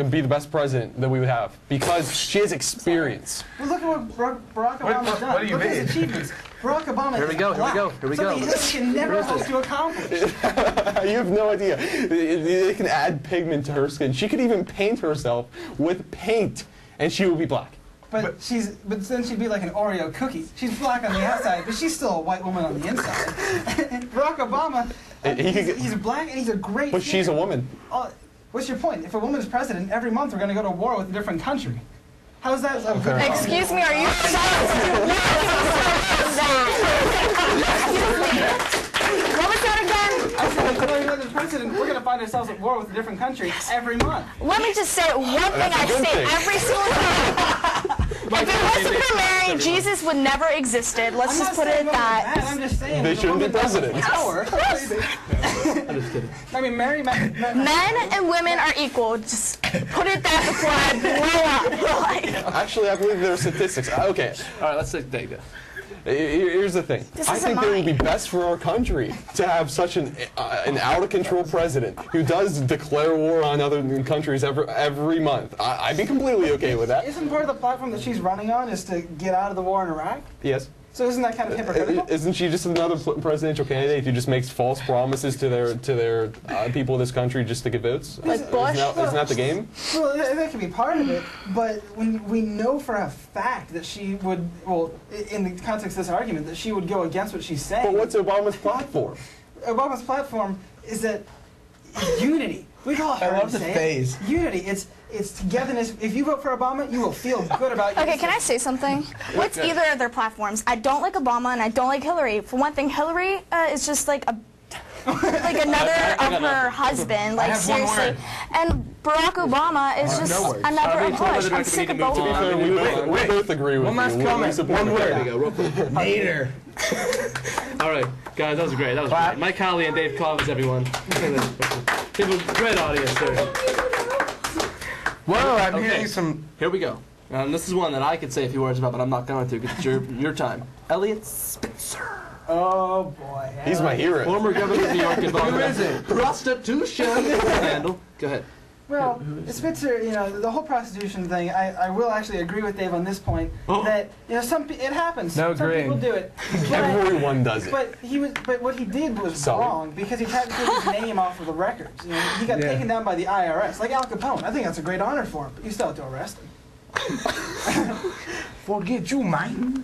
be the best president that we would have because she has experience. Well, look at what Barack Obama's done. What do you look mean? at his achievements. Barack Obama Here we go, here we go, here we go. Something Hillary can never hope to accomplish. You have no idea. They can add pigment to her skin. She could even paint herself with paint, and she would be black. But then she'd be like an Oreo cookie. She's black on the outside, but she's still a white woman on the inside. Barack Obama, he's black and he's a great. But she's a woman. What's your point? If a woman is president, every month we're going to go to war with a different country. How's that? Excuse me, are you? What was that again? I said, if Hillary is president, we're going to find ourselves at war with a different country every month. Let me just say one thing I say every single time. If it wasn't for Mary, Jesus would never existed. Let's just put it at that. I'm just saying. They shouldn't be president. Power. I'm just kidding. I mean, men and women are equal. Just put it that before I blow up. Actually, I believe there are statistics. Okay. All right, let's take that. Here's the thing. I think it would be best for our country to have such an out-of-control president who does declare war on other countries every month. I'd be completely okay with that. Isn't part of the platform that she's running on is to get out of the war in Iraq? Yes. So isn't that kind of hypocritical? Isn't she just another presidential candidate who just makes false promises to their people of this country just to get votes? Like Bush? Isn't that the game? Well, that could be part of it, but when we know for a fact that she would, well, in the context of this argument, that she would go against what she's saying. But what's Obama's platform? Obama's platform is that unity. We've all heard him say it. Unity. It's togetherness. If you vote for Obama, you will feel good about yourself. Okay, can I say something? What's either of their platforms? I don't like Obama and I don't like Hillary. For one thing, Hillary is just like another of her husband. Like seriously. And Barack Obama is just another of Bush. I'm sick of both of them. We both agree with you. One last comment. One word. There you go, real quick. Nader. All right, guys, that was great. That was great. Mike Howley and Dave Clovis, everyone. Great audience there. Whoa, I'm hearing some. Here we go. And this is one that I could say a few words about, but I'm not going to because it's your time. Elliot Spitzer. Oh boy. He's my hero. Former governor of New York involved in prostitution scandal. Go ahead. Well, Spitzer, you know, the whole prostitution thing, I will actually agree with Dave on this point, that, you know, it happens. No some people do it. Everyone does it. But what he did was wrong, because he tried to take his name off of the records. You know, he got taken down by the IRS, like Al Capone. I think that's a great honor for him, but you still have to arrest him. Forget you, man.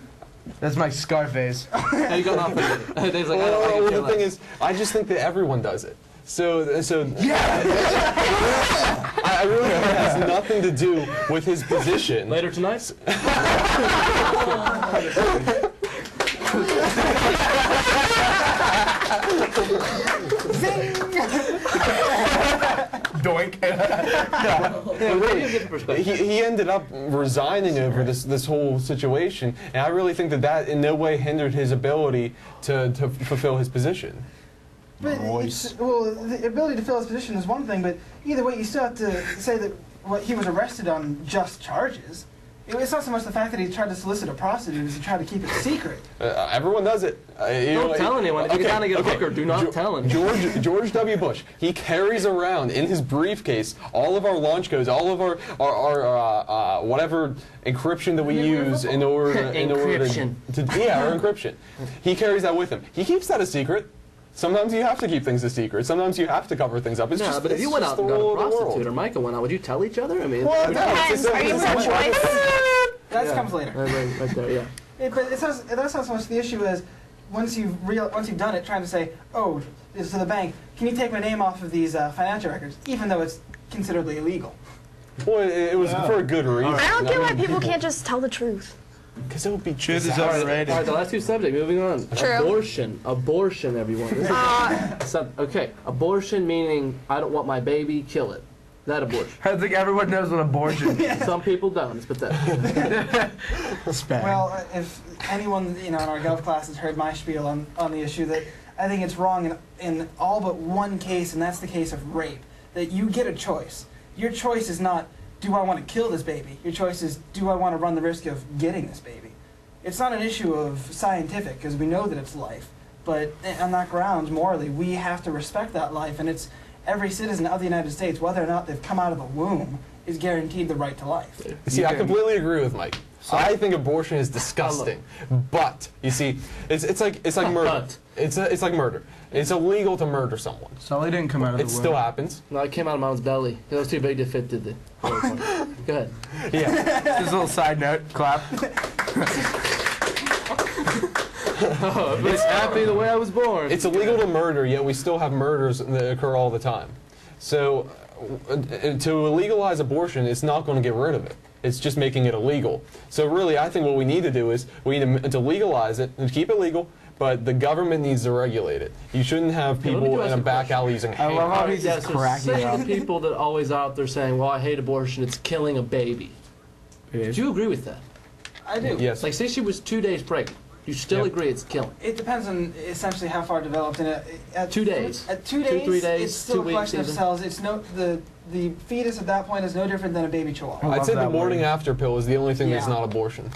That's my Scarface. Hey, you got off with it. Dave's like, Well, the thing is, I just think that everyone does it. So I really think it has nothing to do with his position. Later tonight? Doink. He ended up resigning over this whole situation, and I really think that in no way hindered his ability to fulfill his position. But well, the ability to fill his position is one thing, but either way, you still have to say that he was arrested on just charges. It's not so much the fact that he tried to solicit a prostitute as he tried to keep it secret. Everyone does it. Don't tell anyone. If you're trying to get a hooker, do not tell him. George W. Bush, he carries around in his briefcase all of our launch codes, all of our whatever encryption that we use in order to our encryption. He carries that with him. He keeps that a secret. Sometimes you have to keep things a secret. Sometimes you have to cover things up. It's just, but if you went out and got a prostitute or Micah went out, would you tell each other? I mean, well, depends. Are you pro-choice? That comes later. Right there, yeah. But that's not so much the issue as once you've done it, trying to say, oh, it's to the bank, can you take my name off of these financial records, even though it's considerably illegal? Well, it was for a good reason. I don't get why people can't just tell the truth. Because it would be truth is overrated. All right, the last two subjects. Moving on. True. Abortion, everyone. Okay, abortion meaning I don't want my baby, kill it. That abortion. I think everyone knows what abortion is. Some people don't. It's pathetic. Well, if anyone in our Gov class has heard my spiel on the issue, that I think it's wrong in all but one case, and that's the case of rape. That you get a choice. Your choice is not, do I want to kill this baby? Your choice is, do I want to run the risk of getting this baby? It's not an issue of scientific, because we know that it's life. But on that grounds, morally, we have to respect that life, and it's every citizen of the United States, whether or not they've come out of the womb, is guaranteed the right to life. See, I completely agree with Mike. I think abortion is disgusting, but you see, it's like murder. It's like murder. It's illegal to murder someone. Sully didn't come out of the It womb. still happens. No, I came out of mom's belly. It was too big to fit the. Go ahead. Yeah. Just a little side note, clap. Oh, everybody's happy the way I was born. It's illegal to murder, yet we still have murders that occur all the time. So, to legalize abortion, it's not going to get rid of it. It's just making it illegal. So really, I think what we need to do is we need to legalize it and keep it legal, but the government needs to regulate it. You shouldn't have people in a back alley using I love how he's Yeah, just so cracking say up. the people that always out there saying, well, I hate abortion, it's killing a baby. Do you agree with that? I do. Yes. Like, say she was 2 days pregnant. You still agree it's killing? It depends on essentially how far developed. At 2 days. At 2 days, 3 days, it's still 2 a question weeks of even. cells. It's the fetus at that point is no different than a baby chihuahua. I'd say the that morning word. after pill is the only thing that's Yeah. not abortion.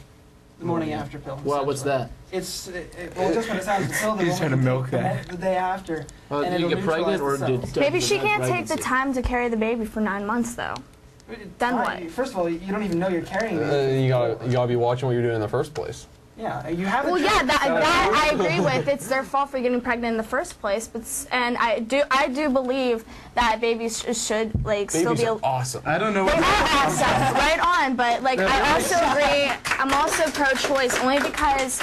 The morning after pill. Well, what's essentially. that? Well, just when it's out of the pill, the He's woman trying to can milk take that. the day after. And Did you it'll get pregnant or neutralize the did? cells. Maybe she can't take the pregnancy? time to carry the baby for 9 months, though. Then what? First of all, you don't even know you're carrying it. You gotta be watching what you're doing in the first place. Yeah, you have. Well, yeah, that I agree with. It's their fault for getting pregnant in the first place. But and I do believe that babies should like still Babies be. are awesome. I don't know They what. are awesome, right on. But like, I also agree. I'm also pro-choice only because,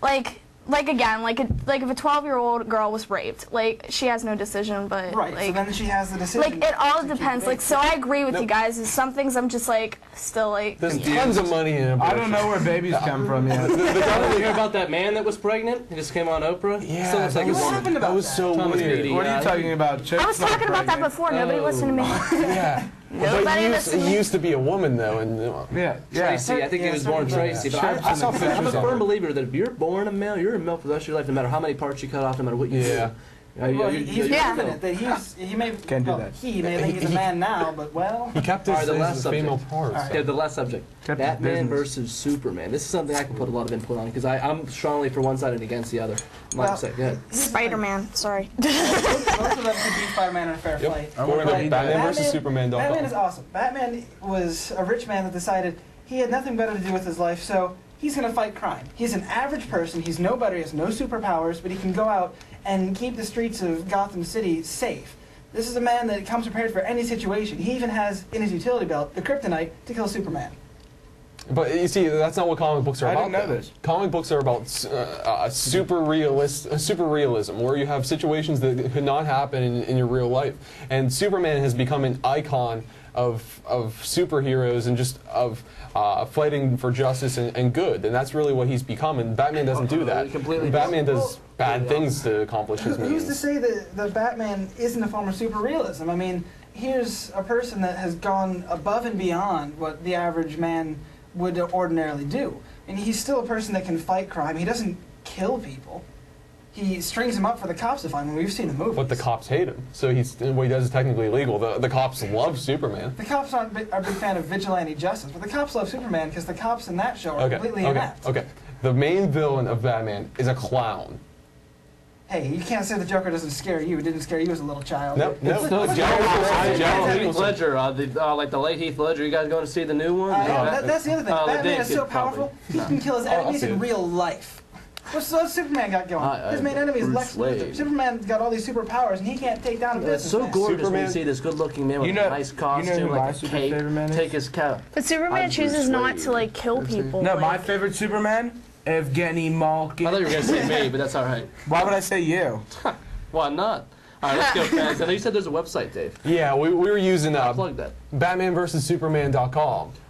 like again, like if a 12-year-old girl was raped, like she has no decision, but Right. like. So then she has the decision. Like it all to keep depends. the Like baby. so, I agree with you guys. Is some things I'm just like still like. There's tons of money in abortion. I don't know where babies come from yet. Did you hear about that man that was pregnant? He just came on Oprah? Yeah, Still looks like a What woman. happened about that was that? so Thomas weird. Beatty. What are Yeah. you talking about? I was talking about that before. Nobody listened to me. Yeah. Nobody But listened to it me. used to be a woman though, and Yeah, yeah. Tracy, I think he was born Tracy. But I saw I'm a pictures of firm it. believer that if you're born a male, you're a male for the rest of your life, no matter how many parts you cut off, no matter what you Yeah. do. Well, he's Yeah. proven it that he may Can't do well, that. he may think he's a man now, but well. He kept All right, his, the last his female subject. parts. All right. Yeah, the last subject. Kept his Batman business. versus Superman. This is something I can put a lot of input on because I'm strongly for one side and against the other. Like I said, go ahead. Spider-Man. Sorry. Both of them could beat Spider-Man in a fair fight. Yep. According to But Batman versus Superman.com. Batman is awesome. Batman was a rich man that decided he had nothing better to do with his life, so he's going to fight crime. He's an average person. He's nobody. He has no superpowers, but he can go out and keep the streets of Gotham City safe. This is a man that comes prepared for any situation. He even has in his utility belt the kryptonite to kill Superman. But you see, that's not what comic books are I about. didn't know though. this. Comic books are about super realism, where you have situations that could not happen in your real life. And Superman has become an icon of superheroes and just of fighting for justice and good. And that's really what he's become. And Batman doesn't do that. Completely. Batman does bad things to accomplish his Who's to means. say that Batman isn't a form of super realism? I mean, here's a person that has gone above and beyond what the average man would ordinarily do. And he's still a person that can fight crime. He doesn't kill people. He strings them up for the cops to find them. We've seen the movies. But the cops hate him. So what he does is technically illegal. The cops love Superman. The cops aren't a big fan of vigilante justice, but the cops love Superman because the cops in that show are completely inept. Okay. The main villain of Batman is a clown. Hey, you can't say the Joker doesn't scare you. It didn't scare you as a little child. No. Heath Ledger, like the late Heath Ledger. You guys going to see the new one? That's the other thing. Oh, Batman they is so did, probably. powerful, he can kill his enemies in real life. What's Superman got going? His main enemy is Bruce Lex Luthor. Wayne. Superman's got all these superpowers, and he can't take down a It's so businessman. gorgeous when Superman- you see this good-looking man with You know- a nice you costume, know who my like a super cape, favorite man is? take his cap. But Superman I'm chooses Bruce not Wayne. to like kill people. No, my like, favorite Superman, Evgeny Malkin. I thought you were going to say me, but that's all right. Why would I say you? Why not? All right, let's go, guys. I know you said there's a website, Dave. Yeah, we were using Plug that. Batman versus Superman.com.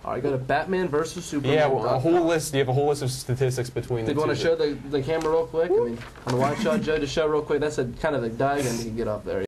All right, go to Batman versus Superman. Yeah, well, a whole list. You have a whole list of statistics between Did the you two. want to show the camera real quick? I mean, on the wide shot, Joe, to show real quick. That's a kind of a diagram you can get off there.